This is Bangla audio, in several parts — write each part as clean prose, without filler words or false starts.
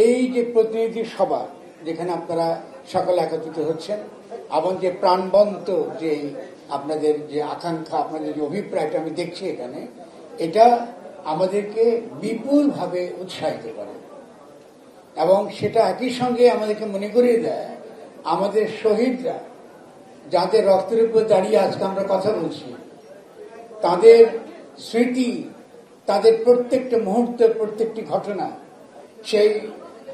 এই যে প্রতিনিধি সভা যেখানে আপনারা সকলে একত্রিত হচ্ছেন এবং যে প্রাণবন্ত যে আপনাদের যে আকাঙ্ক্ষা, আপনাদের যে অভিপ্রায়টা আমি দেখছি এখানে, এটা আমাদেরকে বিপুলভাবে উৎসাহিত করে এবং সেটা একই সঙ্গে আমাদেরকে মনে করিয়ে দেয় আমাদের শহীদরা যাদের রক্তের উপর দাঁড়িয়ে আজকে আমরা কথা বলছি, তাদের স্মৃতি, তাদের প্রত্যেকটা মুহূর্ত, প্রত্যেকটি ঘটনা, সেই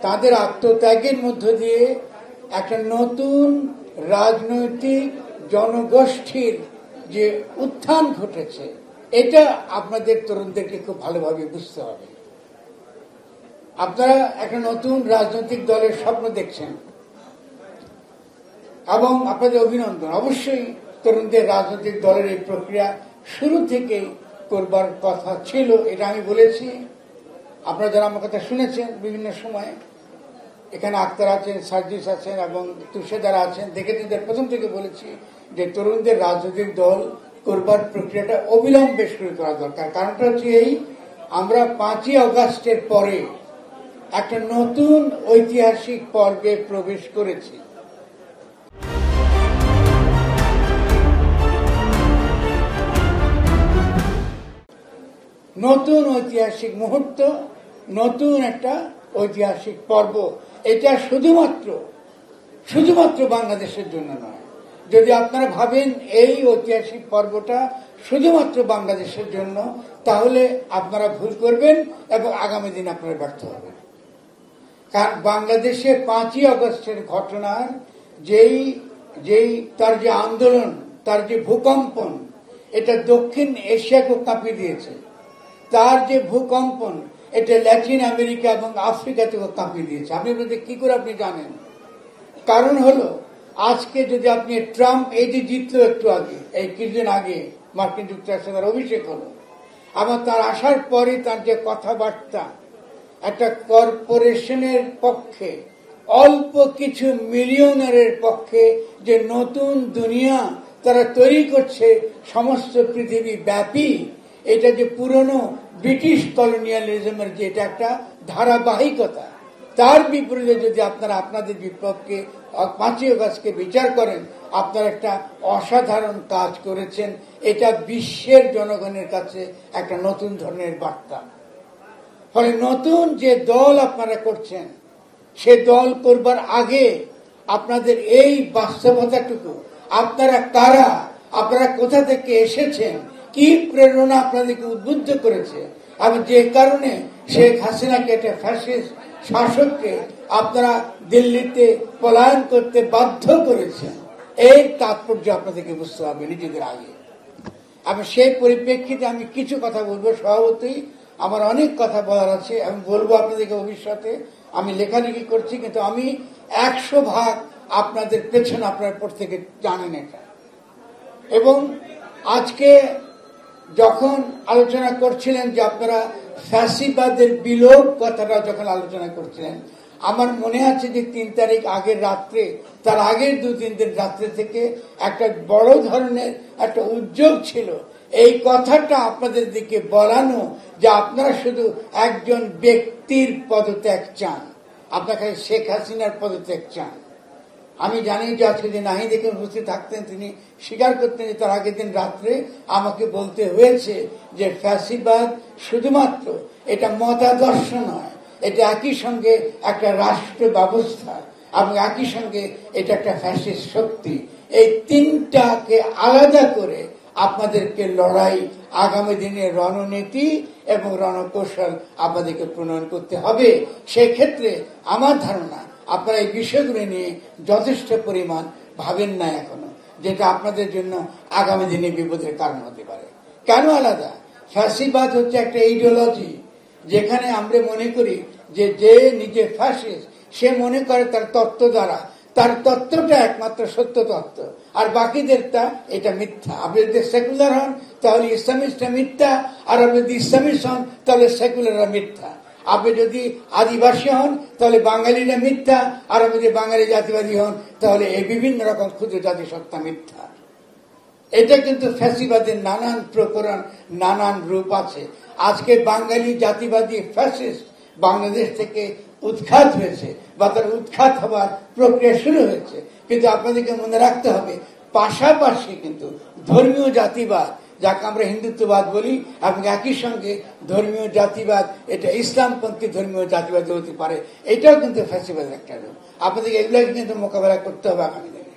তাদের আত্মত্যাগের মধ্য দিয়ে একটা নতুন রাজনৈতিক জনগোষ্ঠীর যে উত্থান ঘটেছে, এটা আপনাদের তরুণদেরকে খুব ভালোভাবে বুঝতে হবে। আপনারা একটা নতুন রাজনৈতিক দলের স্বপ্ন দেখছেন এবং আপনাদের অভিনন্দন। অবশ্যই তরুণদের রাজনৈতিক দলের এই প্রক্রিয়া শুরু থেকে করবার কথা ছিল, এটা আমি বলেছি। আপনারা যারা আমার কথা শুনেছেন বিভিন্ন সময়, এখানে আক্তার আছেন, সার্জিস আছেন এবং তুষার আছেন, দেখেছেন, প্রথম থেকে বলেছি যে তরুণদের রাজনৈতিক দল করবার প্রক্রিয়াটা অবিলম্বে শুরু করা দরকার। কারণটা হচ্ছে এই, আমরা 5ই অগাস্টের পরে একটা নতুন ঐতিহাসিক পর্বে প্রবেশ করেছি। নতুন ঐতিহাসিক মুহূর্ত, নতুন একটা ঐতিহাসিক পর্ব। এটা শুধুমাত্র বাংলাদেশের জন্য নয়। যদি আপনারা ভাবেন এই ঐতিহাসিক পর্বটা শুধুমাত্র বাংলাদেশের জন্য, তাহলে আপনারা ভুল করবেন এবং আগামী দিন আপনারা ব্যর্থ হবেন। কারণ বাংলাদেশে 5ই অগস্টের ঘটনার যেই তার যে আন্দোলন, তার যে ভূকম্পন, এটা দক্ষিণ এশিয়াকে কাঁপিয়ে দিয়েছে। তার যে ভূকম্পন, এটা ল্যাটিন আমেরিকা এবং আফ্রিকাতেও কাঁপিয়ে দিয়েছে। আপনি বলতে কি করে আপনি জানেন? কারণ হলো, আজকে যদি আপনি ট্রাম্প এই যে জিতলো একটু আগে, এই কিছুদিন আগে মার্কিন যুক্তরাষ্ট্রে তার অভিষেক হলো, আবার তার আসার পরে তার যে কথাবার্তা, একটা কর্পোরেশনের পক্ষে, অল্প কিছু মিলিয়নারের পক্ষে যে নতুন দুনিয়া তারা তৈরি করছে সমস্ত পৃথিবী ব্যাপী, এটা যে পুরনো ব্রিটিশ কলোনিয়ালিজমের যে এটা একটা ধারাবাহিকতা, তার বিপরীতে যদি আপনারা আপনাদের বিপ্লবকে 5ই অগস্টকে বিচার করেন, আপনারা একটা অসাধারণ কাজ করেছেন। এটা বিশ্বের জনগণের কাছে একটা নতুন ধরনের বার্তা। ফলে নতুন যে দল আপনারা করছেন, সে দল করবার আগে আপনাদের এই বাস্তবতাটুকু, আপনারা কারা, আপনারা কোথা থেকে এসেছেন, কি প্রেরণা আপনাদেরকে উদ্বুদ্ধ করেছে, এবং যে কারণে শেখ হাসিনাকে একটা ফ্যাসিস্ট শাসককে আপনারা দিল্লিতে পলায়ন করতে বাধ্য করেছেন, এই তাৎপর্য আপনাদেরকে বুঝতে হবে নিজেদের আগে। আমি সেই পরিপ্রেক্ষিতে আমি কিছু কথা বলবো। স্বভাবতই আমার অনেক কথা বলার আছে, আমি বলবো আপনাদেরকে ভবিষ্যতে। আমি লেখালেখি করছি, কিন্তু আমি 100% আপনাদের পেছনে আপনার পর থেকে জানেন এটা। এবং আজকে যখন আলোচনা করছিলেন যে আপনারা ফ্যাসিবাদের বিলোপ কথাটা যখন আলোচনা করছিলেন, আমার মনে আছে যে 3 তারিখ আগের রাত্রে, তার আগের 2-3 দিন রাত্রে থেকে একটা বড় ধরনের একটা উদ্যোগ ছিল এই কথাটা আপনাদের দিকে বলানো, যে আপনারা শুধু একজন ব্যক্তির পদত্যাগ চান, আপনাকে শেখ হাসিনার পদত্যাগ চান। আমি জানি যে আজকে যে নাহিদ এখানে উপস্থিত থাকতেন, তিনি স্বীকার করতেন যে তার আগের দিন রাত্রে আমাকে বলতে হয়েছে যে ফ্যাসিবাদ শুধুমাত্র এটা মতাদর্শ নয়, এটা একই সঙ্গে একটা রাষ্ট্র ব্যবস্থা এবং একই সঙ্গে এটা একটা ফ্যাসিস্ট শক্তি। এই তিনটাকে আলাদা করে আপনাদেরকে লড়াই, আগামী দিনের রণনীতি এবং রণকৌশল আপনাদেরকে প্রণয়ন করতে হবে। সেক্ষেত্রে আমার ধারণা আপনারা এই বিষয়গুলো নিয়ে যথেষ্ট পরিমাণ ভাবেন না এখনো, যেটা আপনাদের জন্য আগামী দিনে বিপদের কারণ হতে পারে। কেন আলাদা? ফ্যাসিবাদ হচ্ছে একটা ইডিওলজি, যেখানে আমরা মনে করি যে যে নিজে ফ্যাসিস্ট, সে মনে করে তার তত্ত্ব দ্বারা, তার তত্ত্বটা একমাত্র সত্য তত্ত্ব, আর বাকিদেরটা এটা মিথ্যা। আপনি যদি সেকুলার হন তাহলে ইসলামিস্টটা মিথ্যা, আর আপনি যদি ইসলামিস্ট হন তাহলে সেকুলাররা মিথ্যা। আপনি যদি আদিবাসী হন তাহলে বাঙালিরা মিথ্যা, আর আপনি যদি বাঙালি জাতিবাদী হন তাহলে এই বিভিন্ন রকম ক্ষুদ্র জাতিসত্তা মিথ্যা। এটা কিন্তু ফ্যাসিবাদের নানান প্রকরণ, নানান রূপ আছে। আজকে বাঙালি জাতিবাদী ফ্যাসিস্ট বাংলাদেশ থেকে উৎখাত হয়েছে বা তার উৎখাত হবার প্রক্রিয়া শুরু হয়েছে। কিন্তু আপনাদেরকে মনে রাখতে হবে, পাশাপাশি কিন্তু ধর্মীয় জাতিবাদ, যাকে আমরা হিন্দুত্ববাদ বলি, এবং একই সঙ্গে ধর্মীয় জাতিবাদ, এটা ইসলামপন্থী ধর্মীয় জাতিবাদ হতে পারে, এটাও কিন্তু ফ্যাসিবাদের একটা রূপ। আপনাদেরকে এগুলোকে কিন্তু মোকাবেলা করতে হবে আগামী দিনে।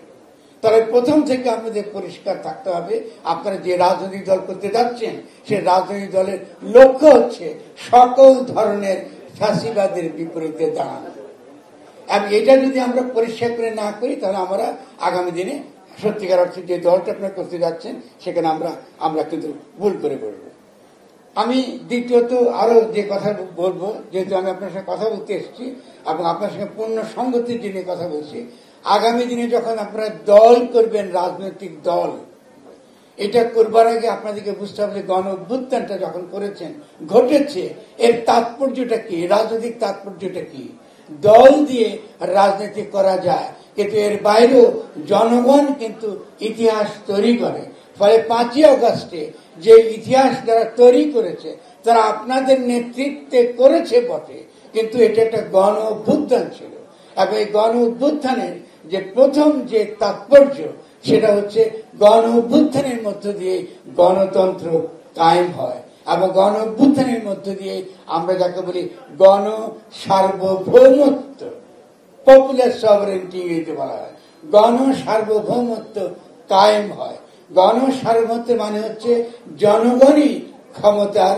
তবে প্রথম থেকে আমাদের পরিষ্কার থাকতে হবে, আপনারা যে রাজনৈতিক দল করতে যাচ্ছেন, সে রাজনৈতিক দলের লক্ষ্য হচ্ছে সকল ধরনের ফ্যাসিবাদের বিপরীতে দাঁড়ানো। এবং এটা যদি আমরা পরিষ্কার করে না করি, তাহলে আমরা আগামী দিনে সত্যিকার অর্থে যে দলটা আপনারা করতে যাচ্ছেন, সেখানে আমরা কিন্তু ভুল করে বলবো। আমি দ্বিতীয়ত আরো যে কথা বলবো, যেহেতু আমি আপনার সঙ্গে কথা বলতে এসেছি এবং আপনার সঙ্গে পূর্ণ সংগতির জন্য কথা বলছি, আগামী দিনে যখন আপনারা দল করবেন, রাজনৈতিক দল, এটা করবার আগে আপনাদেরকে বুঝতে হবে যে গণ অভ্যুত্থানটা যখন করেছেন, ঘটেছে, এর তাৎপর্যটা কি, রাজনৈতিক তাৎপর্যটা কি। দল দিয়ে রাজনীতি করা যায়, কিন্তু এর বাইরেও জনগণ কিন্তু ইতিহাস তৈরি করে। ফলে 5ই আগস্টে যে ইতিহাস যারা তৈরি করেছে, তারা আপনাদের নেতৃত্বে করেছে বটে, কিন্তু এটা একটা গণ অভ্যুত্থান ছিল। এবং এই গণ অভ্যুত্থানের যে প্রথম যে তাৎপর্য, সেটা হচ্ছে গণ অভ্যুত্থানের মধ্য দিয়ে গণতন্ত্র কায়েম হয়, এবং গণ অভ্যুত্থানের মধ্য দিয়ে আমরা যাকে বলি গণ সার্বভৌমত্ব, পপুলার সভারেন্টি বলা হয়, গণ সার্বভৌমত্ব কায়েম হয়। গণ সার্বভৌমত্ব মানে হচ্ছে জনগণই ক্ষমতার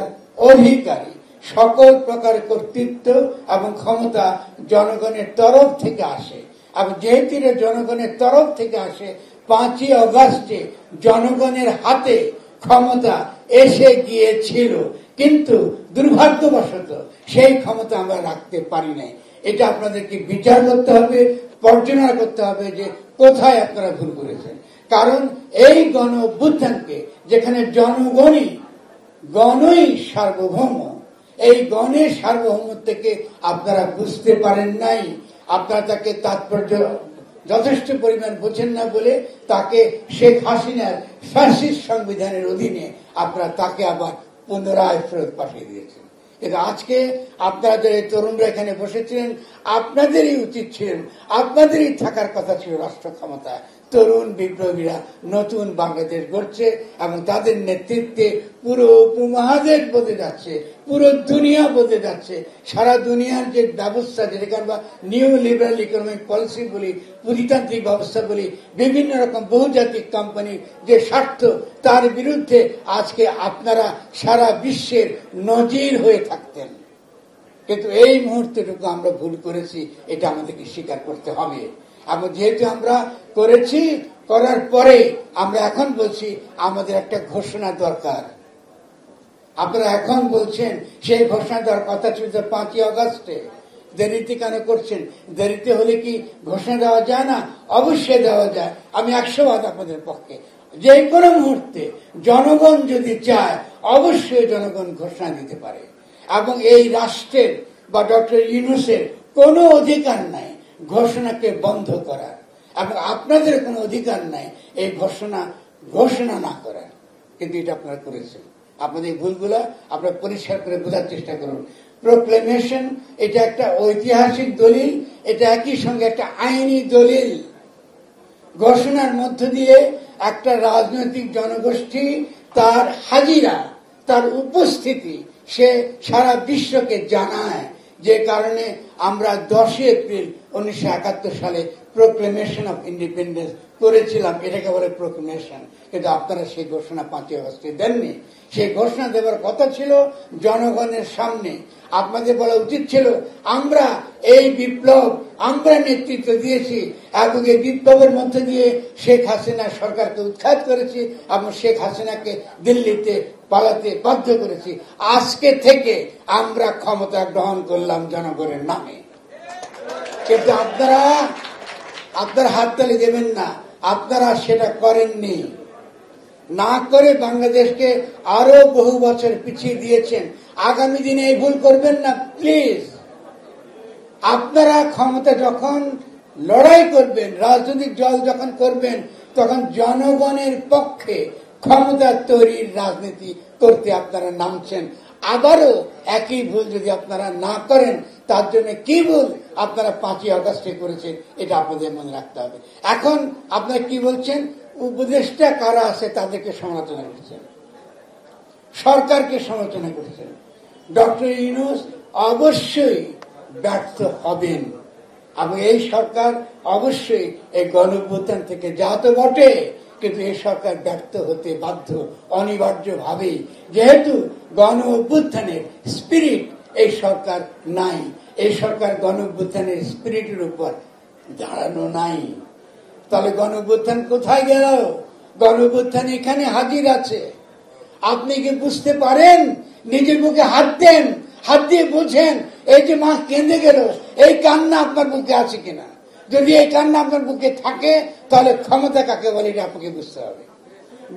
অধিকারী, সকল প্রকার কর্তৃত্ব এবং ক্ষমতা জনগণের তরফ থেকে আসে। এবং যেহেতু এটা জনগণের তরফ থেকে আসে, 5ই আগস্টে জনগণের হাতে ক্ষমতা এসে গিয়েছিল, কিন্তু দুর্ভাগ্যবশত সেই ক্ষমতা আমরা রাখতে পারি নাই। এটা আপনাদেরকে বিচার করতে হবে, পর্যালোচনা করতে হবে যে কোথায় আপনারা ভুল করেছেন। কারণ এই গণ অভ্যুত্থানকে, যেখানে গণই সার্বভৌম, এই গণের সার্বভৌমত্বকে আপনারা বুঝতে পারেন নাই। আপনারা তাকে তাৎপর্য যথেষ্ট পরিমাণ বোঝেন না বলে তাকে শেখ হাসিনার ফ্যাসিস্ট সংবিধানের অধীনে আপনারা তাকে আবার পুনরায় ফেরত পাঠিয়ে দিয়েছেন। কিন্তু আজকে আপনারা যারা তরুণরা এখানে বসেছিলেন, আপনাদেরই উচিত ছিল, আপনাদেরই থাকার কথা ছিল রাষ্ট্র ক্ষমতা। তরুণ বিপ্লবীরা নতুন বাংলাদেশ গড়ছে এবং তাদের নেতৃত্বে পুরো উপমহাদেশ বদলে যাচ্ছে, পুরো দুনিয়া বদলে যাচ্ছে। সারা দুনিয়ার যে ব্যবস্থা, যেটাকে আমরা নিউ লিবারাল ইকোনমিক পলিসি বলি, পুঁজিতান্ত্রিক ব্যবস্থা বলি, বিভিন্ন রকম বহুজাতিক কোম্পানির যে স্বার্থ, তার বিরুদ্ধে আজকে আপনারা সারা বিশ্বের নজির হয়ে থাকতেন। কিন্তু এই মুহূর্তেটুকু আমরা ভুল করেছি, এটা আমাদেরকে স্বীকার করতে হবে। এবং যেহেতু আমরা করেছি, করার পরে আমরা এখন বলছি আমাদের একটা ঘোষণা দরকার। আপনারা এখন বলছেন সেই ঘোষণা দেওয়ার কথা ছিল 5ই আগস্টে, দেরিতে কেন করছেন? দেরিতে হলে কি ঘোষণা দেওয়া যায় না? অবশ্যই দেওয়া যায়। আমি 100% আপনাদের পক্ষে। যে কোনো মুহূর্তে জনগণ যদি চায়, অবশ্যই জনগণ ঘোষণা দিতে পারে। এবং এই রাষ্ট্রের বা ডক্টর ইউনূসের কোনো অধিকার নাই ঘোষণাকে বন্ধ করার, এবং আপনাদের কোনো অধিকার নাই এই ঘোষণা না করার। কিন্তু এটা আপনারা করেছেন। আপনাদের ভুলগুলা আপনারা পরিষ্কার করে বোঝার চেষ্টা করুন। প্রোক্লেমেশন এটা একটা ঐতিহাসিক দলিল, এটা একই সঙ্গে একটা আইনি দলিল। ঘোষণার মধ্য দিয়ে একটা রাজনৈতিক জনগোষ্ঠী তার হাজিরা, তার উপস্থিতি সে সারা বিশ্বকে জানায়। যে কারণে আমরা 10 এপ্রিল 1971 সালে প্রোক্লেমেশন অফ ইন্ডিপেন্ডেন্স করেছিলাম, এটাকে বলে প্রোক্লেমেশন। কিন্তু আপনারা সেই ঘোষণা 5ই আগস্টে দেননি। সেই ঘোষণা দেওয়ার কথা ছিল জনগণের সামনে। আপনাদের বলা উচিত ছিল আমরা এই বিপ্লব আমরা নেতৃত্ব দিয়েছি এবং এই বিপ্লবের মধ্যে দিয়ে শেখ হাসিনা সরকারকে উৎখাত করেছি এবং শেখ হাসিনাকে দিল্লিতে পালাতে বাধ্য করেছি। আজকে থেকে আমরা ক্ষমতা গ্রহণ করলাম জনগণের নামে। কিন্তু আপনারা হাততালি দেবেন না, আপনারা সেটা করেননি। না করে বাংলাদেশকে আরো বহু বছর পিছিয়ে দিয়েছেন। আগামী দিনে এই ভুল করবেন না প্লিজ। আপনারা ক্ষমতা যখন লড়াই করবেন, রাজনৈতিক দল যখন করবেন, তখন জনগণের পক্ষে ক্ষমতা তৈরির রাজনীতি করতে আপনারা নামছেন। আবারও একই ভুল যদি আপনারা না করেন, তার জন্য কি ভুল আপনারা 5ই আগস্টে করেছেন, এটা আপনাদের মনে রাখতে হবে। এখন আপনারা কি বলছেন, উপদেষ্টা কারা আছে তাদেরকে সমালোচনা করছেন, সরকারকে সমালোচনা করছেন। ডক্টর ইউনূস অবশ্যই ব্যর্থ হবেন এবং এই সরকার অবশ্যই এই গণঅভ্যুত্থান থেকে জাত বটে, কিন্তু এই সরকার ব্যর্থ হতে বাধ্য অনিবার্যভাবেই, যেহেতু গণঅভ্যুত্থানের স্পিরিট এই সরকার নাই। এই সরকার গণঅভ্যুত্থানের স্পিরিটের উপর দাঁড়ানো নাই। তাহলে গণঅভ্যুত্থান কোথায় গেল? গণঅভ্যুত্থান এখানে হাজির আছে। আপনি কি বুঝতে পারেন? নিজের বুকে হাত দেন, হাত দিয়ে বুঝেন এই যে মা কেঁদে গেল, এই কান্না আপনার বুকে আছে কিনা। যদি এই কান্না আপনার বুকে থাকে তাহলে ক্ষমতা কাকে বলে এটা আপনাকে বুঝতে হবে।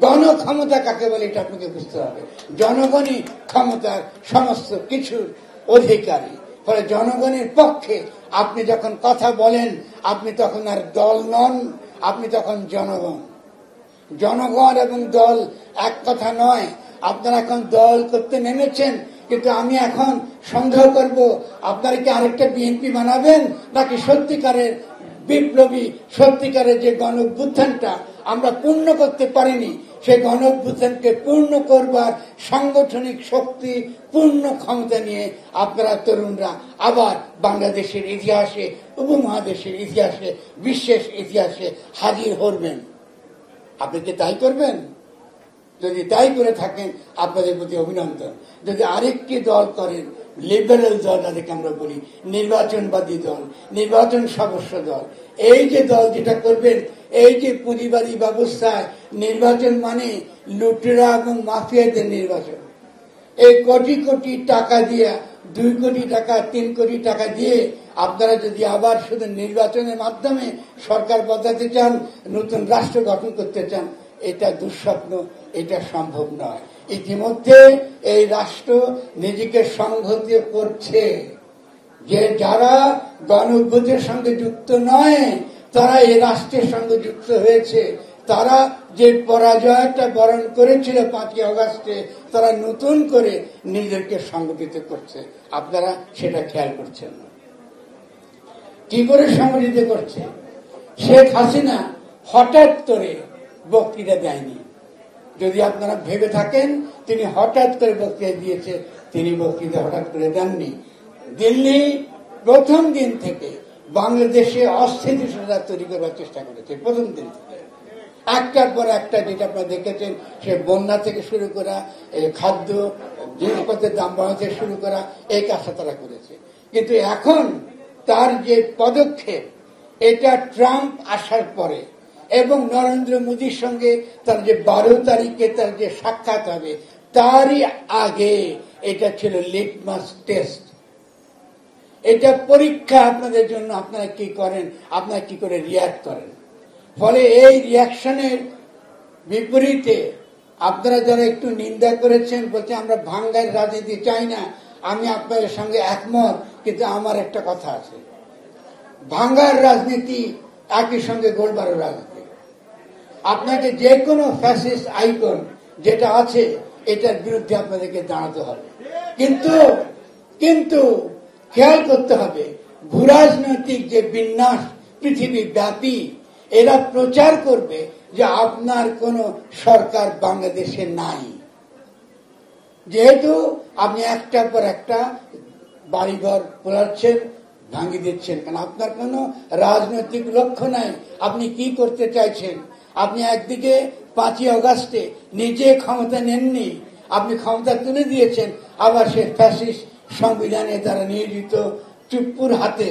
গণ ক্ষমতা কাকে বলে এটা আপনাকে বুঝতে হবে। জনগণই ক্ষমতার সমস্ত কিছুর অধিকারী। ফলে জনগণের পক্ষে আপনি যখন কথা বলেন, আপনি তখন আর দল নন, আপনি তখন জনগণ। জনগণ এবং দল এক কথা নয়। আপনারা এখন দল করতে নেমেছেন, কিন্তু আমি এখন সন্দেহ করব আপনারা কি আরেকটা বিএনপি বানাবেন, নাকি সত্যিকারের বিপ্লবী, সত্যিকারের যে গণঅভ্যুত্থানটা আমরা পূর্ণ করতে পারিনি, সেই গণঅভ্যুত্থানকে পূর্ণ করবার সাংগঠনিক শক্তি, পূর্ণ ক্ষমতা নিয়ে আপনারা তরুণরা আবার বাংলাদেশের ইতিহাসে, উপমহাদেশের ইতিহাসে, বিশ্বের ইতিহাসে হাজির হবেন। আপনি কি তাই করবেন? যদি তাই করে থাকেন আপনাদের প্রতি অভিনন্দন। যদি আরেকটি দল করেন, লিবারেল দল যাদেরকে আমরা বলি, নির্বাচনবাদী দল, নির্বাচন সদস্য দল, এই যে দল যেটা করবেন, এই যে পুঁজিবাদী ব্যবস্থায় নির্বাচন মানে লুটেরা এবং মাফিয়াদের নির্বাচন। এই কোটি কোটি টাকা দিয়ে, 2 কোটি টাকা, 3 কোটি টাকা দিয়ে আপনারা যদি আবার শুধু নির্বাচনের মাধ্যমে সরকার বদলাতে চান, নতুন রাষ্ট্র গঠন করতে চান, এটা দুঃস্বপ্ন, এটা সম্ভব নয়। ইতিমধ্যে এই রাষ্ট্র নিজেকে সংহতি করছে, যে যারা গণঅভ্যুত্থানের সঙ্গে যুক্ত নয় তারা এই রাষ্ট্রের সঙ্গে যুক্ত হয়েছে। তারা যে পরাজয়টা বরণ করেছিল 5ই আগস্টে, তারা নতুন করে নিজেদেরকে সংগঠিত করছে। আপনারা সেটা খেয়াল করছেন না। কি করে সংগঠিত করছে? শেখ হাসিনা হঠাৎ করে বক্তৃতা দেয়নি। যদি আপনারা ভেবে থাকেন তিনি হঠাৎ করে বক্তৃতা দিয়েছে, তিনি বক্তৃতা হঠাৎ করে দেননি। দিল্লি প্রথম দিন থেকে বাংলাদেশে অস্থিতিশীলতা তৈরি করার চেষ্টা করেছে। প্রথম দিন থেকে একটার পর একটা, যেটা আপনারা দেখেছেন, সে বন্যা থেকে শুরু করা, খাদ্য জিনিসপত্রের দাম বাড়া থেকে শুরু করা, এই কাজটা তারা করেছে। কিন্তু এখন তার যে পদক্ষেপ, এটা ট্রাম্প আসার পরে এবং নরেন্দ্র মোদীর সঙ্গে তার যে 12 তারিখে তার যে সাক্ষাৎ হবে, তারই আগে এটা ছিল লিটমাস টেস্ট। এটা পরীক্ষা আপনাদের জন্য, আপনারা কি করেন, আপনারা কি করে রিয়াক্ট করেন। ফলে এই রিয়াকশনের বিপরীতে আপনারা যারা একটু নিন্দা করেছেন, বলছে আমরা ভাঙ্গার রাজনীতি চাই না, আমি আপনাদের সঙ্গে একমত, কিন্তু আমার একটা কথা আছে, ভাঙ্গার রাজনীতি একই সঙ্গে গোলবারও রাজনীতি। আপনাকে যে কোনো ফ্যাসিস্ট আইকন যেটা আছে এটার বিরুদ্ধে আপনাদেরকে দাঁড়াতে হবে। কিন্তু খেয়াল করতে হবে, ভূরাজনৈতিক যে বিন্যাস পৃথিবী ব্যাপী, এরা প্রচার করবে যে আপনার কোন সরকার বাংলাদেশে নাই, যেহেতু আপনি একটার পর একটা বাড়িঘর পোড়াচ্ছেন, ভাঙিয়ে দিচ্ছেন, কারণ আপনার কোন রাজনৈতিক লক্ষ্য নাই। আপনি কি করতে চাইছেন? আপনি একদিকে 5ই আগস্টে নিজে ক্ষমতা নেননি, আপনি ক্ষমতা তুলে দিয়েছেন, আবার সে ফ্যাসিস্ট সংবিধানে দ্বারা নিয়োজিত চুপ্পুর হাতে।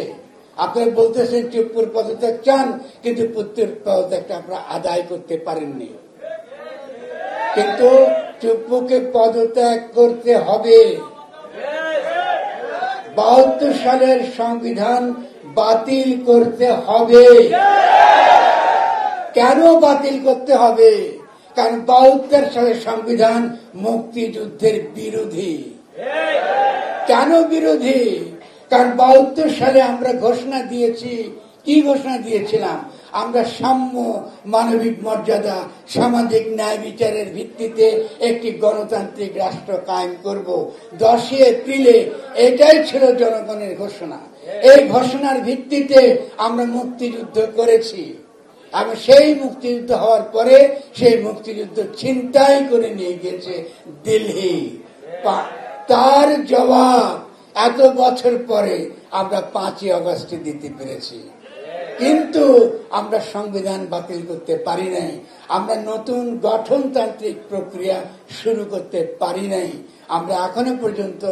আপনারা বলতেছেন চুপ্পুর পদত্যাগ চান, কিন্তু পুত্রের পদত্যাগটা আপনারা আদায় করতে পারেননি। কিন্তু চুপ্পুকে পদত্যাগ করতে হবে। 72 সালের সংবিধান বাতিল করতে হবে। কেন বাতিল করতে হবে? কারণ 72 সালের সংবিধান মুক্তিযুদ্ধের বিরোধী। কেন বিরোধী? কারণ 72 সালে আমরা ঘোষণা দিয়েছি কি ঘোষণা দিয়েছিলাম? আমরা সাম্য, মানবিক মর্যাদা, সামাজিক ন্যায় বিচারের ভিত্তিতে একটি গণতান্ত্রিক রাষ্ট্র কায়েম করব। 10 এপ্রিলে এটাই ছিল জনগণের ঘোষণা। এই ঘোষণার ভিত্তিতে আমরা মুক্তিযুদ্ধ করেছি। আমি সেই মুক্তিযুদ্ধ হওয়ার পরে সেই মুক্তিযুদ্ধ ছিনতাই করে নিয়ে গেছে দিল্লি। তার জবাব এত বছর পরে আমরা 5ই আগস্টে দিতে পেরেছি। কিন্তু আমরা সংবিধান বাতিল করতে পারি নাই, আমরা নতুন গঠনতান্ত্রিক প্রক্রিয়া শুরু করতে পারি নাই। আমরা এখনো পর্যন্ত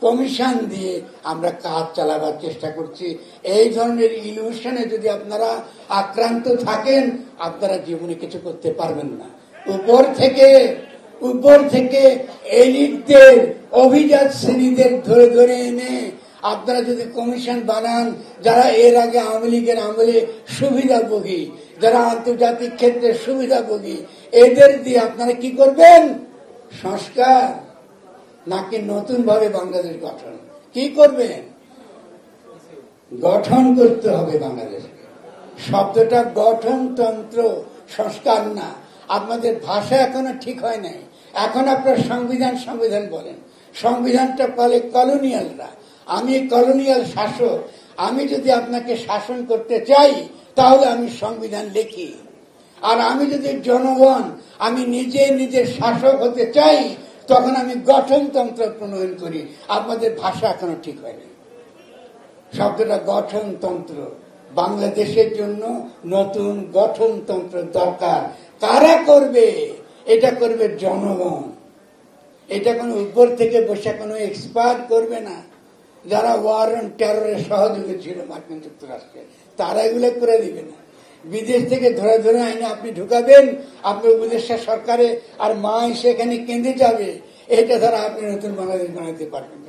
কমিশন দিয়ে আমরা কাজ চালাবার চেষ্টা করছি। এই ধরনের ইলিউশনে যদি আপনারা আক্রান্ত থাকেন, আপনারা জীবনে কিছু করতে পারবেন না। উপর থেকে এলিটদের, অভিজাত শ্রেণীদের ধরে ধরে এনে আপনারা যদি কমিশন বানান, যারা এর আগে আওয়ামী লীগের আমলে সুবিধাভোগী, যারা আন্তর্জাতিক ক্ষেত্রে সুবিধাভোগী, এদের দিয়ে আপনারা কি করবেন? সংস্কার নাকি নতুন ভাবে বাংলাদেশ গঠন? কি করবেন? গঠন করতে হবে বাংলাদেশকে। শব্দটা গঠনতন্ত্র, সংস্কার না। আপনাদের ভাষা এখনো ঠিক হয় নাই। এখন আপনার সংবিধান বলেন। সংবিধানটা বলে কলোনিয়ালরা। আমি কলোনিয়াল শাসক। আমি যদি আপনাকে শাসন করতে চাই তাহলে আমি সংবিধান লিখি। আর আমি যদি জনগণ, আমি নিজের শাসক হতে চাই, তখন আমি গঠনতন্ত্র প্রণয়ন করি। আপনাদের ভাষা এখনো ঠিক হয়নি। শব্দটা গঠনতন্ত্র। বাংলাদেশের জন্য নতুন গঠনতন্ত্র দরকার। কারা করবে? এটা করবে জনগণ। এটা কোনো উপর থেকে বসে কোনো এক্সপার্ট করবে না। যারা ওয়ার অন টেররের সহযোগী ছিল মার্কিন যুক্তরাষ্ট্রে, তারা এগুলো করে দিবে না। বিদেশ থেকে ধরে ধরে আইনে আপনি ঢুকাবেন আপনার উপদেষ্টা সরকারে, আর মা সেখানে কেঁদে যাবে। এটা দ্বারা আপনি নতুন বাংলাদেশ বানাতে পারবেন।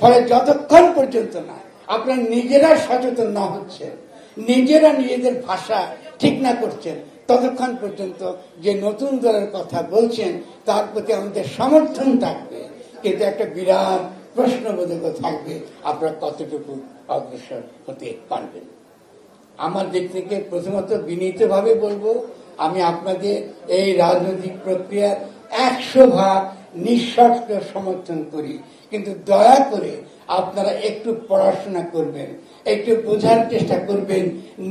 ফলে যতক্ষণ পর্যন্ত না আপনারা নিজেরা সচেতন না হচ্ছেন, নিজেরা নিজেদের ভাষা ঠিক না করছেন, ততক্ষণ পর্যন্ত যে নতুন দলের কথা বলছেন তার প্রতি আমাদের সমর্থন থাকবে, কিন্তু একটা বিরাট প্রশ্নবোধক থাকবে আপনারা কতটুকু অগ্রসর হতে পারবেন। আমার দিক থেকে প্রথমত বিনীতভাবে বলবো, আমি আপনাদের এই রাজনৈতিক প্রক্রিয়ার 100% নিঃশর্ত সমর্থন করি, কিন্তু দয়া করে আপনারা একটু পড়াশোনা করবেন, একটু বোঝার চেষ্টা করবেন,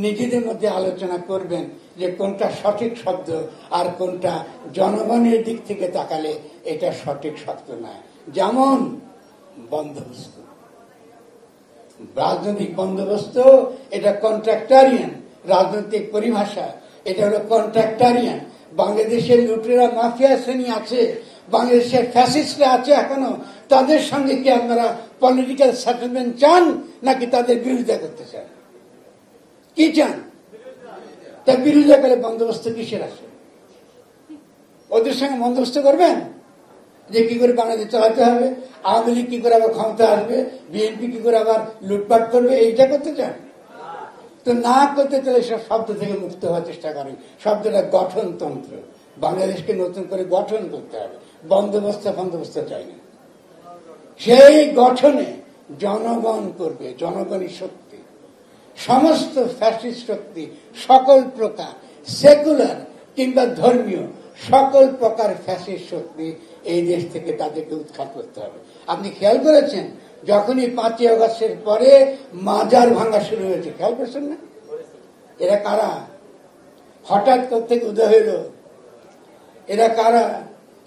নিজেদের মধ্যে আলোচনা করবেন যে কোনটা সঠিক শব্দ আর কোনটা জনগণের দিক থেকে তাকালে এটা সঠিক শব্দ নয়। যেমন বন্দোবস্ত, রাজনৈতিক বন্দোবস্ত এটা কন্ট্রাক্টারিয়ান রাজনৈতিক পরিভাষা। এটা হলো কন্ট্রাক্টারিয়ান। বাংলাদেশের লুটেরা মাফিয়া শ্রেণী আছে, বাংলাদেশের ফ্যাসিস্টরা আছে এখনো। তাদের সঙ্গে কি আপনারা পলিটিক্যাল সেটেলমেন্ট চান নাকি তাদের বিরোধিতা করতে চান? কি চান? তার বিরোধিতা করে বন্দোবস্ত কিসের আছে? ওদের সঙ্গে বন্দোবস্ত করবেন যে কি করে বাংলাদেশ চালাতে হবে, আওয়ামী লীগ কি করে আবার ক্ষমতা আসবে, বিএনপি কি করে আবার লুটপাট করবে, এইটা করতে চান? তো না করতে চাইলে সব শব্দ থেকে মুক্ত হওয়ার চেষ্টা করেন। শব্দটা গঠনতন্ত্র। বাংলাদেশকে নতুন করে গঠন করতে হবে, বন্দোবস্ত চাই না। সেই গঠনে জনগণ করবে, জনগণই শক্তি। সমস্ত ফ্যাসিস্ট শক্তি, সকল প্রকার সেকুলার কিংবা ধর্মীয় সকল প্রকার ফ্যাসিস্ট শক্তি এই দেশ থেকে তাদেরকে উৎখাত করতে হবে। আপনি খেয়াল করেছেন যখনই 5ই আগস্টের পরে মাজার ভাঙা শুরু হয়েছে, খেয়াল করছেন না? এরা কারা? হঠাৎ থেকে উদয় হইল। এরা কারা?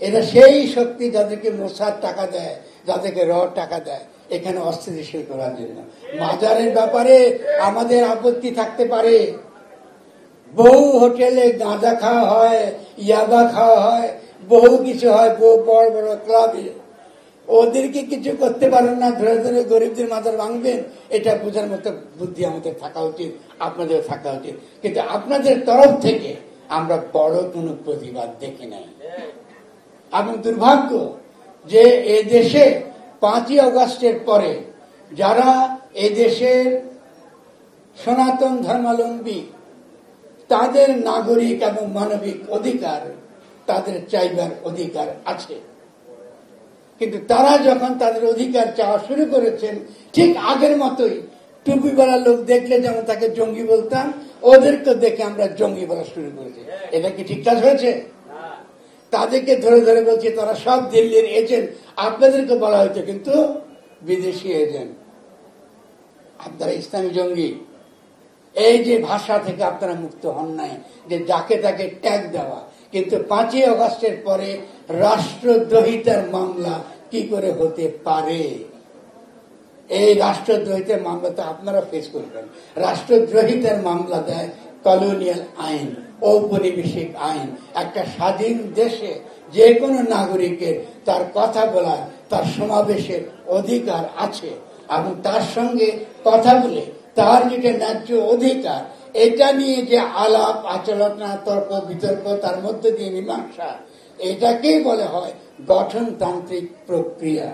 এরা সেই শক্তি যাদেরকে মোসাদ টাকা দেয়, যাদেরকে র টাকা দেয় এখানে অস্থিতিশীল করার জন্য। মাজারের ব্যাপারে আমাদের আপত্তি থাকতে পারে। বহু হোটেলে গাঁজা খাওয়া হয়, ইয়াবা খাওয়া হয়, বহু কিছু হয়, বহু বড় বড় ক্লাবে। ওদেরকে কিছু করতে পারেন না, ধরে ধরে গরিবদের মাজার ভাঙবেন, এটা বোঝার মতো বুদ্ধি আমাদের থাকা উচিত, আপনাদের থাকা উচিত। কিন্তু আপনাদের তরফ থেকে আমরা বড় কোনো প্রতিবাদ দেখি নাই। এবং দুর্ভাগ্য যে এদেশে 5ই আগস্টের পরে যারা এদেশের সনাতন ধর্মাবলম্বী, তাদের নাগরিক এবং মানবিক অধিকার তাদের চাইবার অধিকার আছে। কিন্তু তারা যখন তাদের অধিকার চাওয়া শুরু করেছেন, ঠিক আগের মতোই টুপিওয়ালা লোক দেখলে যেমন তাকে জঙ্গি বলতাম, ওদেরকে দেখে আমরা জঙ্গি বলা শুরু করেছি। এটা কি ঠিক কাজ হয়েছে? তাদেরকে ধরে ধরে বলছি তারা সব দিল্লির এজেন্ট, আপনাদেরকে বলা হয়েছে কিন্তু বিদেশি এজেন্ট, আপনারা ইসলামী জঙ্গি। এই যে ভাষা থেকে আপনারা মুক্ত হন নাই, যে যাকে তাকে ট্যাগ দেওয়া। কিন্তু 5ই আগস্টের পরে রাষ্ট্রদ্রোহিতার মামলা কি করে হতে পারে? এই রাষ্ট্রদ্রোহিতার মামলা তো আপনারা ফেস করবেন। রাষ্ট্রদ্রোহিতার মামলা দেয় কলোনিয়াল আইন, ঔপনিবেশিক আইন। একটা স্বাধীন দেশে যে কোনো নাগরিকের তার কথা বলার, তার সমাবেশের অধিকার আছে, এবং তার সঙ্গে কথা বলে তার যেটা ন্যায্য অধিকার, এটা নিয়ে যে আলাপ আলোচনা, তর্ক বিতর্ক, তার মধ্যে দিয়ে মীমাংসা, এটাকেই বলা হয় গঠনতান্ত্রিক প্রক্রিয়া,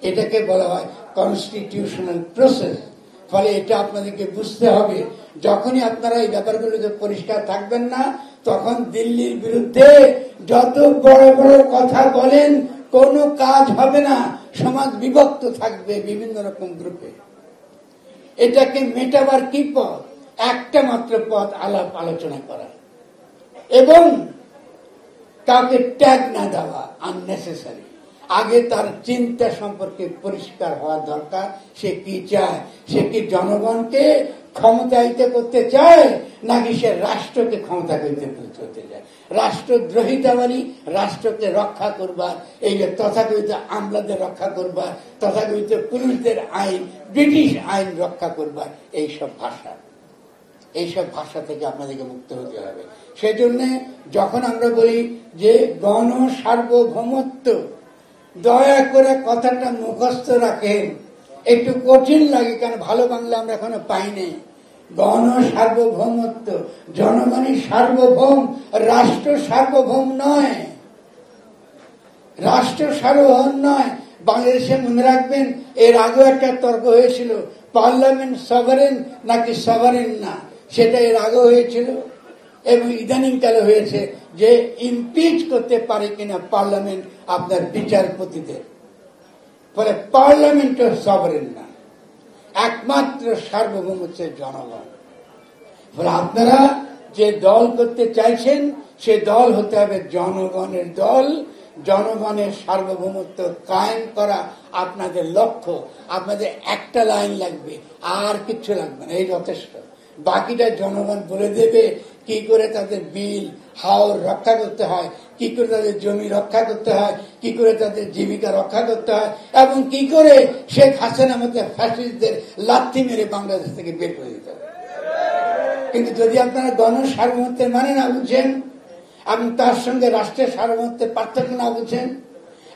এটাকে বলা হয় কনস্টিটিউশনাল প্রসেস। ফলে এটা আপনাদেরকে বুঝতে হবে। যখনই আপনারা এই ব্যাপারগুলোতে পরিষ্কার থাকবেন না, তখন দিল্লির বিরুদ্ধে যত বড় বড় কথা বলেন কোনো কাজ হবে না। সমাজ বিভক্ত থাকবে বিভিন্ন রকম গ্রুপে। এটাকে মেটাবার কি পথ? একটা মাত্র পথ, আলাপ আলোচনা করা এবং কাউকে ট্যাগ না দেওয়া আননেসেসারি। আগে তার চিন্তা সম্পর্কে পরিষ্কার হওয়া দরকার। সে কি চায়? সে কি জনগণকে ক্ষমতায়িত করতে চায়, নাকি সে রাষ্ট্রকে ক্ষমতা করতে চায়? রাষ্ট্রদ্রোহিতা মানে রাষ্ট্রকে রক্ষা করবার, এই যে তথাকথিত আমলাদের রক্ষা করবার, তথাকথিত পুলিশদের আইন, ব্রিটিশ আইন রক্ষা করবার, এইসব ভাষা থেকে আপনাদেরকে মুক্ত হতে হবে। সেজন্য যখন আমরা বলি যে গণ সার্বভৌমত্ব, দয়া করে কথাটা মুখস্থ রাখেন। একটু কঠিন লাগে, কারণ ভালো বাংলা আমরা এখনো পাইনি। গণ সার্বভৌমত্ব, জনগণই সার্বভৌম, রাষ্ট্র সার্বভৌম নয়। রাষ্ট্র সার্বভৌম নয়। বাংলাদেশে মনে রাখবেন, এর আগেও একটা তর্ক হয়েছিল, পার্লামেন্ট সভারেন নাকি সভারেন না, সেটা এর আগে হয়েছিল। এবং ইদানিং কালে হয়েছে যে ইমপিচ করতে পারে কিনা পার্লামেন্ট আপনার বিচারপতিদের। ফলে পার্লামেন্ট সভারেন না, একমাত্র সার্বভৌম হচ্ছে জনগণ। ফলে আপনারা যে দল করতে চাইছেন, সে দল হতে হবে জনগণের দল। জনগণের সার্বভৌমত্ব কায়েম করা আপনাদের লক্ষ্য। আপনাদের একটা লাইন লাগবে, আর কিছু লাগবে না, এই যথেষ্ট। বাকিটা জনগণ বলে দেবে কি করে তাদের বিল হাওর রক্ষা করতে হয়, কি করে তাদের জমি রক্ষা করতে হয়, কি করে তাদের জীবিকা রক্ষা করতে হয়, এবং কি করে শেখ হাসিনার মধ্যে ফ্যাসিস্টদের লাথি মেরে বাংলাদেশ থেকে বের করে দিতে হবে। কিন্তু যদি আপনারা গণ সার্বভৌমত্বের মানে না বুঝেন, এবং তার সঙ্গে রাষ্ট্রের সার্বভৌমত্বের পার্থক্য না বুঝেন,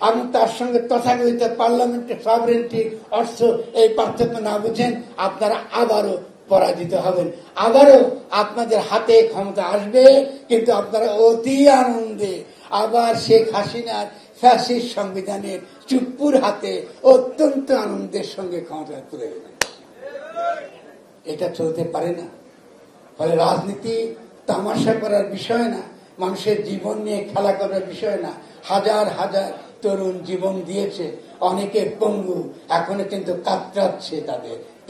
এবং তার সঙ্গে তথাকথিত পার্লামেন্টের সভরেন্টি অর্থ এই পার্থক্য না বুঝেন, আপনারা আবারও পরাজিত হবেন। আবারও আপনাদের হাতে ক্ষমতা আসবে, কিন্তু আপনারা অতি আনন্দে আবার শেখ হাসিনার ফ্যাসিস্ট সংবিধানের চুপ্পুর হাতে অত্যন্ত আনন্দের সঙ্গে ক্ষমতা তুলে দেবেন। এটা চলতে পারে না। ফলে রাজনীতি তামাশা করার বিষয় না, মানুষের জীবন নিয়ে খেলা করার বিষয় না। হাজার হাজার তরুণ জীবন দিয়েছে, অনেকে পঙ্গু, এখনো কিন্তু কাতরাচ্ছে।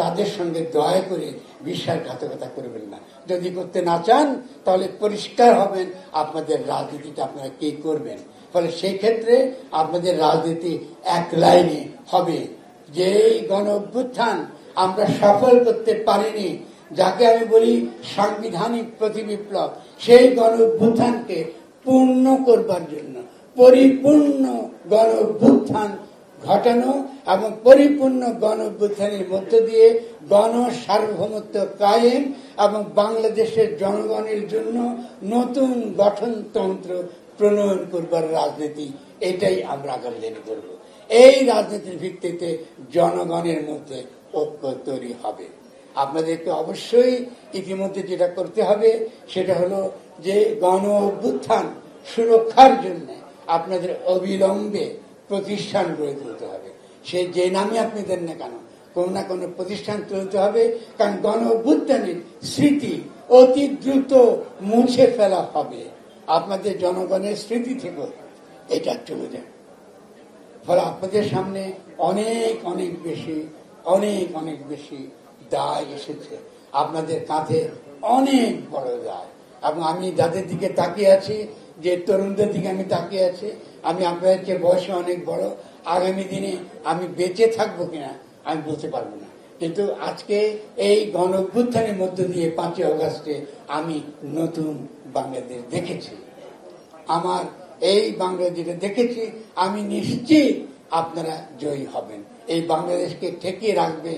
তাদের সঙ্গে দয়া করে বিশ্বাসঘাতকতা করবেন না। যদি করতে না চান, তাহলে পরিষ্কার হবেন আপনাদের রাজনীতিটা আপনারা কি করবেন। ফলে সেই ক্ষেত্রে আপনাদের রাজনীতি এক লাইনে হবে। যে গণ অভ্যুত্থান আমরা সফল করতে পারিনি, যাকে আমি বলি সাংবিধানিক প্রতিবিপ্লব, সেই গণ অভ্যুত্থানকে পূর্ণ করবার জন্য পরিপূর্ণ গণ অভ্যুত্থান ঘটানো এবং পরিপূর্ণ গণ অভ্যুত্থানের মধ্য দিয়ে গণ সার্বভৌমত্ব কায়েম এবং বাংলাদেশের জনগণের জন্য নতুন গঠনতন্ত্র প্রণয়ন করবার রাজনীতি, এটাই আমরা আগামী দিনে করব। এই রাজনীতির ভিত্তিতে জনগণের মধ্যে ঐক্য তৈরি হবে। আপনাদেরকে অবশ্যই ইতিমধ্যে যেটা করতে হবে সেটা হলো যে গণ অভ্যুত্থান সুরক্ষার জন্য আপনাদের অবিলম্বে প্রতিষ্ঠান গড়ে তুলতে হবে। সে যে নামে আপনি দেন না কেন, কোন না কোনো প্রতিষ্ঠান তুলতে হবে। কারণ গণ অভ্যুত্থানের স্মৃতি অতি দ্রুত মুছে ফেলা হবে। আপনাদের জনগণের স্মৃতি থেকে এটা চলে যায়। ফলে আপনাদের সামনে অনেক অনেক বেশি দায় এসেছে, আপনাদের কাঁধে অনেক বড় দায়। এবং আমি যাদের দিকে তাকিয়ে আছি, যে তরুণদের দিকে আমি তাকিয়ে আছি, আমি আপনাদের চেয়ে বয়সে অনেক বড়। আগামী দিনে আমি বেঁচে থাকবো কিনা আমি বলতে পারবো না, কিন্তু আজকে এই গণ অভ্যুত্থানের মধ্য দিয়ে 5ই আগস্টে আমি নতুন বাংলাদেশ দেখেছি। আমার এই বাংলাদেশ যেটা দেখেছি, আমি নিশ্চিত আপনারা জয়ী হবেন। এই বাংলাদেশকে ঠেকিয়ে রাখবে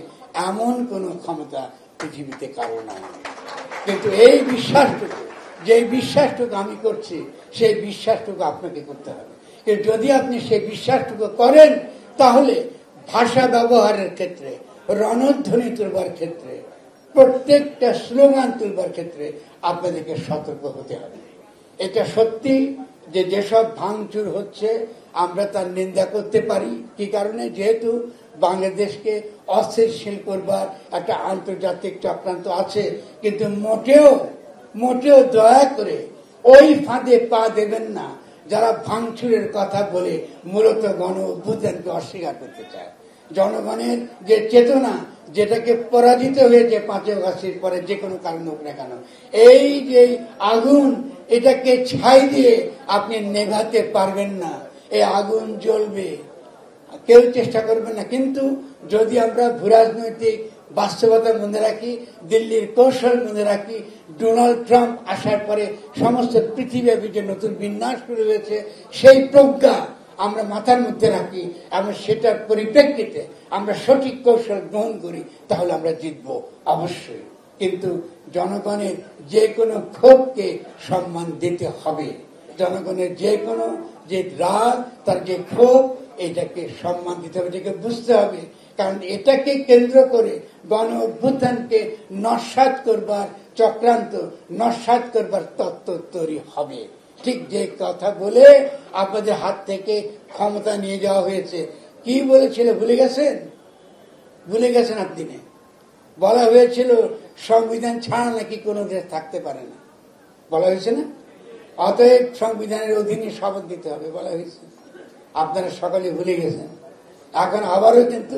এমন কোন ক্ষমতা পৃথিবীতে কারো নাই। কিন্তু এই বিশ্বাসটুকু, যে বিশ্বাসটুকু আমি করছি, সেই বিশ্বাসটুকু আপনাকে করতে হবে। কিন্তু যদি আপনি সেই বিশ্বাসটুকু করেন, তাহলে ভাষা ব্যবহারের ক্ষেত্রে, রণধ্বনি তুলবার ক্ষেত্রে, প্রত্যেকটা স্লোগান তুলবার ক্ষেত্রে আপনাদেরকে সতর্ক হতে হবে। এটা সত্যি যে যেসব ভাঙচুর হচ্ছে আমরা তার নিন্দা করতে পারি। কি কারণে? যেহেতু বাংলাদেশকে অস্থিতিশীল করবার একটা আন্তর্জাতিক চক্রান্ত আছে। কিন্তু মোটেও দয়া করে ওই ফাঁদে পা দেবেন না যারা ভাঙচুরের কথা বলে মূলত গণ অভ্যুত্থানকে অস্বীকার করতে চায়। জনগণের যে চেতনা, যেটাকে পরাজিত হয়েছে 5ই আগস্টের পরে, যে কোনো কারণ হোক না কেন, এই যে আগুন, এটাকে ছাই দিয়ে আপনি নেভাতে পারবেন না। এই আগুন জ্বলবে, কেউ চেষ্টা করবেন না। কিন্তু যদি আমরা ভূরাজনৈতিক বাস্তবতা মনে রাখি, দিল্লির কৌশল মনে রাখি, ডোনাল্ড ট্রাম্প আসার পরে সমস্ত পৃথিবীব্যাপী যে নতুন বিন্যাস শুরু হয়েছে, সেই প্রজ্ঞা আমরা মাথার মধ্যে রাখি এবং সেটার পরিপ্রেক্ষিতে আমরা সঠিক কৌশল গ্রহণ করি, তাহলে আমরা জিতব অবশ্যই। কিন্তু জনগণের যে কোনো ক্ষোভকে সম্মান দিতে হবে। জনগণের যে কোনো যে রাগ, তার যে ক্ষোভ, এটাকে সম্মান দিতে হবে, এটাকে বুঝতে হবে। কারণ এটাকে কেন্দ্র করে গণ অভ্যুত্থানকে নস্যাৎ করবার চক্রান্ত, নস্যাৎ করবার তত্ত্ব তৈরি হবে। ঠিক যে কথা বলে আপনাদের হাত থেকে ক্ষমতা নিয়ে যাওয়া হয়েছে, কি বলেছিল ভুলে গেছেন? ভুলে গেছেন আপনি? বলা হয়েছিল সংবিধান ছাড়া নাকি কোনো দেশ থাকতে পারে না, বলা হয়েছে না? অতএব সংবিধানের অধীনে শপথ দিতে হবে বলা হয়েছে। আপনারা সকালে ভুলে গেছেন। এখন আবারও কিন্তু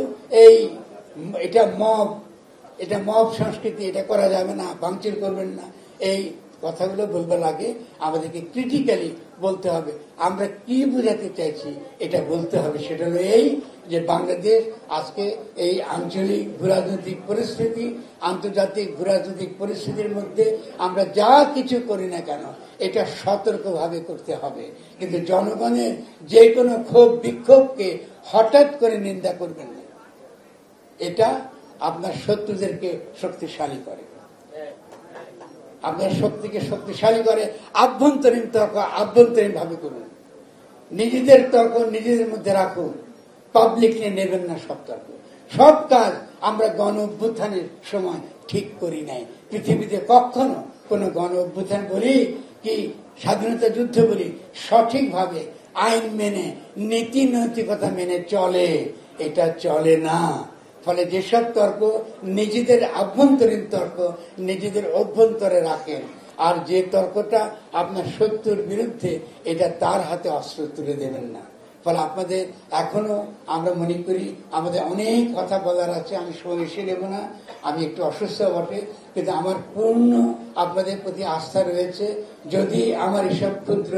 এটা মব সংস্কৃতি, এটা করা যাবে না, ভাঙচুর করবেন না, এই কথাগুলো বলবার আগে আমাদেরকে ক্রিটিক্যালি বলতে হবে আমরা কি বোঝাতে চাইছি, এটা বলতে হবে। সেটা হলো এই যে বাংলাদেশ আজকে এই আঞ্চলিক ভূরাজনৈতিক পরিস্থিতি, আন্তর্জাতিক ভূরাজনৈতিক পরিস্থিতির মধ্যে আমরা যা কিছু করি না কেন, এটা সতর্কভাবে করতে হবে। কিন্তু জনগণের যে কোনো ক্ষোভ বিক্ষোভকে হঠাৎ করে নিন্দা করবেন না। এটা আপনার শত্রুদেরকে শক্তিশালী করে, আপনার শক্তিকে শক্তিশালী করে। আভ্যন্তরীণ তর্ক আভ্যন্তরীণ ভাবে করুন, নিজেদের তর্ক নিজেদের মধ্যে রাখুন, পাবলিক নিয়ে নেবেন না সব তর্ক। সব কাজ আমরা গণ অভ্যুত্থানের সময় ঠিক করি নাই। পৃথিবীতে কখনো কোন গণ অভ্যুত্থান বলি কি স্বাধীনতা যুদ্ধ বলি সঠিকভাবে আইন মেনে, নীতি নৈতিকতা মেনে চলে, এটা চলে না। ফলে যেসব তর্ক নিজেদের আভ্যন্তরীণ তর্ক নিজেদের অভ্যন্তরে রাখেন, আর যে তর্কটা আপনার শত্রুর বিরুদ্ধে, এটা তার হাতে অস্ত্র তুলে দেবেন না। ফলে আপনাদের এখনো আমরা মনে করি আমাদের অনেক কথা বলার আছে, আমি সময় এসে নেব না, আমি একটু অসুস্থ বটে, কিন্তু আমার পূর্ণ আপনাদের প্রতি আস্থা রয়েছে। যদি আমার এসব ক্ষুদ্র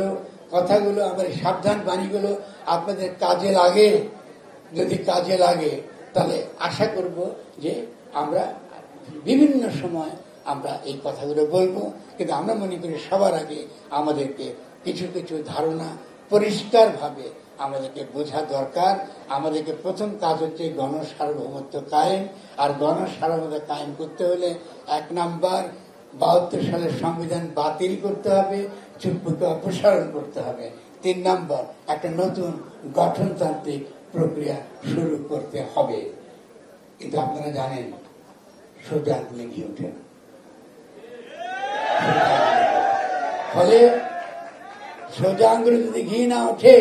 কথাগুলো, আমার সাবধান বাণীগুলো আপনাদের কাজে লাগে, যদি কাজে লাগে, তাহলে আশা করব যে আমরা বিভিন্ন সময় আমরা এই কথাগুলো বলবো। কিন্তু আমরা মনে করি সবার আগে আমাদেরকে কিছু কিছু ধারণা পরিষ্কারভাবে আমাদেরকে বোঝা দরকার। আমাদেরকে প্রথম কাজ হচ্ছে গণসার্বভৌমত্ব কায়েম। আর গণসার্বভৌমত্ব কায়েম করতে হলে 1 নাম্বার 72 সালের সংবিধান বাতিল করতে হবে, চুক্তিকে অপসারণ করতে হবে। 3 নাম্বার একটা নতুন গঠনতান্ত্রিক প্রক্রিয়া শুরু করতে হবে। কিন্তু আপনারা জানেন সোজা আঙুলে ঘি ওঠে না। ফলে সোজা আঙুলে যদি ঘি না ওঠে,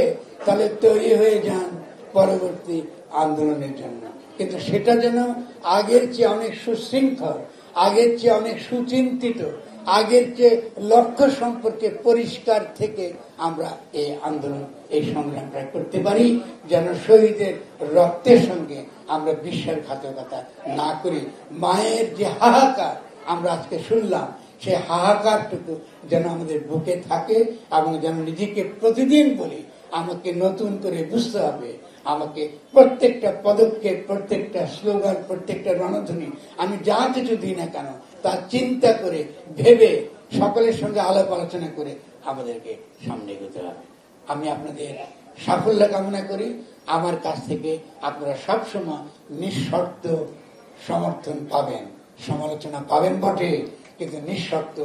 তাহলে তৈরি হয়ে যান পরবর্তী আন্দোলনের জন্য। কিন্তু সেটা যেন আগের চেয়ে অনেক সুশৃঙ্খল, আগের চেয়ে অনেক সুচিন্তিত, আগের যে লক্ষ্য সম্পর্কে পরিষ্কার থেকে আমরা এই আন্দোলন, এই সংগ্রামটা করতে পারি, যেন শহীদের রক্তের সঙ্গে আমরা বিশ্বাসঘাতকতা না করি। মায়ের যে হাহাকার আমরা আজকে শুনলাম, সেই হাহাকারটুকু যেন আমাদের বুকে থাকে এবং যেন নিজেকে প্রতিদিন বলি, আমাকে নতুন করে বুঝতে হবে, আমাকে প্রত্যেকটা পদক্ষেপ, প্রত্যেকটা স্লোগান, প্রত্যেকটা রণধ্বনি আমি যা কিছু দিই না কেন তা চিন্তা করে ভেবে সকলের সঙ্গে আলাপ আলোচনা করে আমাদেরকে সামনে এগোতে হবে। আমি আপনাদের সাফল্য কামনা করি। আমার কাছ থেকে আপনারা সবসময় নিঃশর্ত সমর্থন পাবেন, সমালোচনা পাবেন বটে, কিন্তু নিঃশর্ত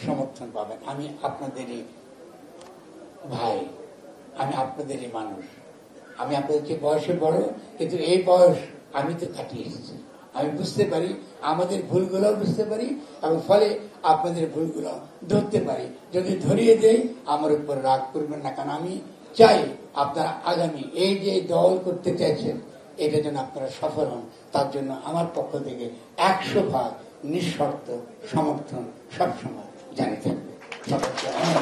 সমর্থন পাবেন। আমি আপনাদেরই ভাই, আমি আপনাদেরই মানুষ, আমি আপনাদের যে বয়সে বড়, কিন্তু এই বয়স আমি তো কাটিয়ে এসেছি। আমি বুঝতে পারি, আমাদের ভুলগুলো বুঝতে পারি এবং ফলে আপনাদের ভুলগুলো ধরতে পারি। যদি ধরিয়ে দেই আমার উপর রাগ করবেন না, কারণ আমি চাই আপনারা আগামী এই যে দল করতে চাইছেন এটা যেন আপনারা সফল হন। তার জন্য আমার পক্ষ থেকে 100% নিঃশর্ত সমর্থন সবসময় জানিয়ে থাকবে। সকলকে অনেক